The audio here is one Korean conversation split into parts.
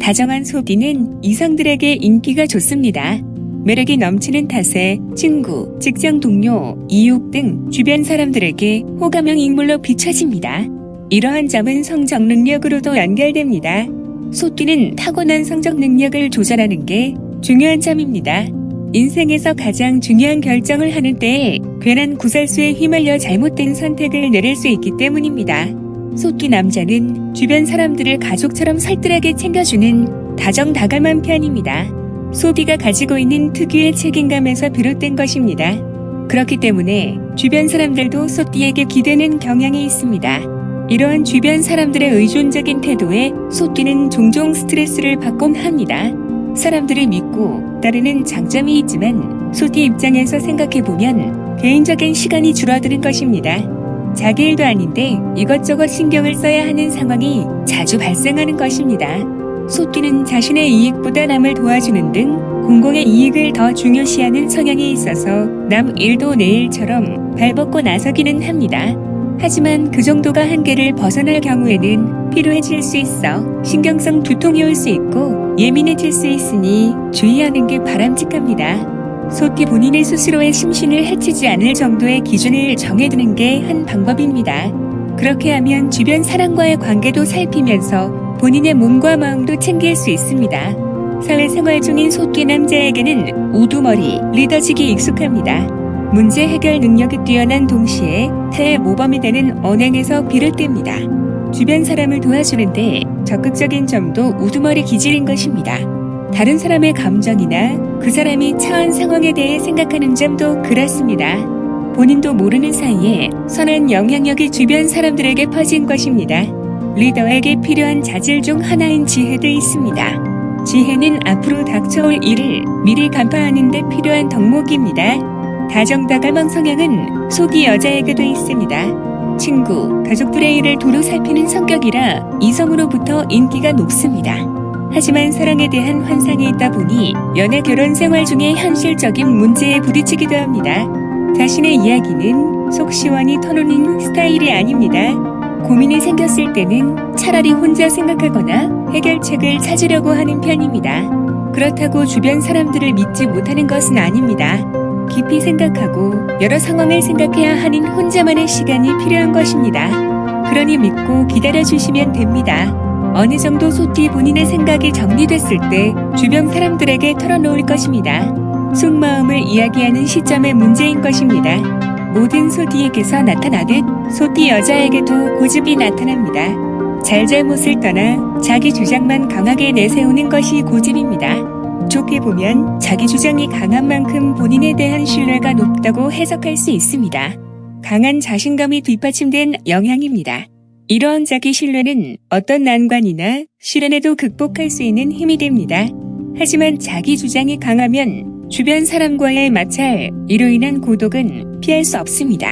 다정한 소띠는 이성들에게 인기가 좋습니다. 매력이 넘치는 탓에 친구, 직장 동료, 이웃 등 주변 사람들에게 호감형 인물로 비춰집니다. 이러한 점은 성적 능력으로도 연결됩니다. 소띠는 타고난 성적 능력을 조절하는 게 중요한 점입니다. 인생에서 가장 중요한 결정을 하는 때에 괜한 구설수에 휘말려 잘못된 선택을 내릴 수 있기 때문입니다. 소띠 남자는 주변 사람들을 가족처럼 살뜰하게 챙겨주는 다정다감한 편입니다. 소띠가 가지고 있는 특유의 책임감에서 비롯된 것입니다. 그렇기 때문에 주변 사람들도 소띠에게 기대는 경향이 있습니다. 이러한 주변 사람들의 의존적인 태도에 소띠는 종종 스트레스를 받곤 합니다. 사람들을 믿고 따르는 장점이 있지만 소띠 입장에서 생각해보면 개인적인 시간이 줄어드는 것입니다. 자기 일도 아닌데 이것저것 신경을 써야 하는 상황이 자주 발생하는 것입니다. 소띠는 자신의 이익보다 남을 도와주는 등 공공의 이익을 더 중요시하는 성향이 있어서 남 일도 내 일처럼 발벗고 나서기는 합니다. 하지만 그 정도가 한계를 벗어날 경우에는 피로해질 수 있어 신경성 두통이 올 수 있고 예민해질 수 있으니 주의하는 게 바람직합니다. 소띠 본인의 스스로의 심신을 해치지 않을 정도의 기준을 정해두는 게 한 방법입니다. 그렇게 하면 주변 사람과의 관계도 살피면서 본인의 몸과 마음도 챙길 수 있습니다. 사회생활 중인 소띠 남자에게는 우두머리, 리더직이 익숙합니다. 문제 해결 능력이 뛰어난 동시에 타의 모범이 되는 언행에서 비롯됩니다. 주변 사람을 도와주는데 적극적인 점도 우두머리 기질인 것입니다. 다른 사람의 감정이나 그 사람이 처한 상황에 대해 생각하는 점도 그렇습니다. 본인도 모르는 사이에 선한 영향력이 주변 사람들에게 퍼진 것입니다. 리더에게 필요한 자질 중 하나인 지혜도 있습니다. 지혜는 앞으로 닥쳐올 일을 미리 간파하는 데 필요한 덕목입니다. 다정다감한 성향은 소띠 여자에게도 있습니다. 친구, 가족들의 일을 두루 살피는 성격이라 이성으로부터 인기가 높습니다. 하지만 사랑에 대한 환상이 있다 보니 연애 결혼 생활 중에 현실적인 문제에 부딪히기도 합니다. 자신의 이야기는 속 시원히 터놓는 스타일이 아닙니다. 고민이 생겼을 때는 차라리 혼자 생각하거나 해결책을 찾으려고 하는 편입니다. 그렇다고 주변 사람들을 믿지 못하는 것은 아닙니다. 깊이 생각하고 여러 상황을 생각해야 하는 혼자만의 시간이 필요한 것입니다. 그러니 믿고 기다려주시면 됩니다. 어느 정도 소띠 본인의 생각이 정리됐을 때 주변 사람들에게 털어놓을 것입니다. 속마음을 이야기하는 시점의 문제인 것입니다. 모든 소띠에게서 나타나듯 소띠 여자에게도 고집이 나타납니다. 잘잘못을 떠나 자기 주장만 강하게 내세우는 것이 고집입니다. 좋게 보면 자기 주장이 강한 만큼 본인에 대한 신뢰가 높다고 해석할 수 있습니다. 강한 자신감이 뒷받침된 영향입니다. 이러한 자기 신뢰는 어떤 난관이나 시련에도 극복할 수 있는 힘이 됩니다. 하지만 자기 주장이 강하면 주변 사람과의 마찰, 이로 인한 고독은 피할 수 없습니다.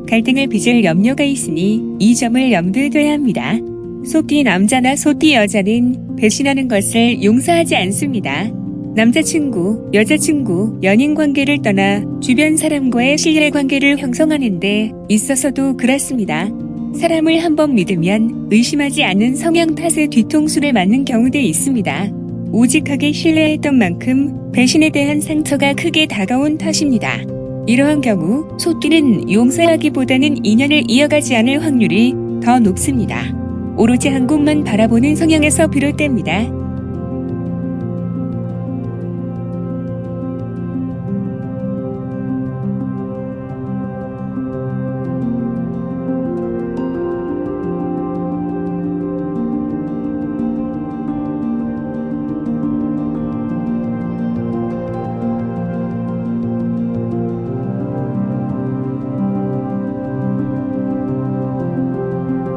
갈등을 빚을 염려가 있으니 이 점을 염두에 둬야 합니다. 소띠 남자나 소띠 여자는 배신하는 것을 용서하지 않습니다. 남자친구, 여자친구, 연인 관계를 떠나 주변 사람과의 신뢰관계를 형성하는 데 있어서도 그렇습니다. 사람을 한번 믿으면 의심하지 않는 성향 탓에 뒤통수를 맞는 경우도 있습니다. 오직하게 신뢰했던 만큼 배신에 대한 상처가 크게 다가온 탓입니다. 이러한 경우 소띠는 용서하기보다는 인연을 이어가지 않을 확률이 더 높습니다. 오로지 한 곳만 바라보는 성향에서 비롯됩니다.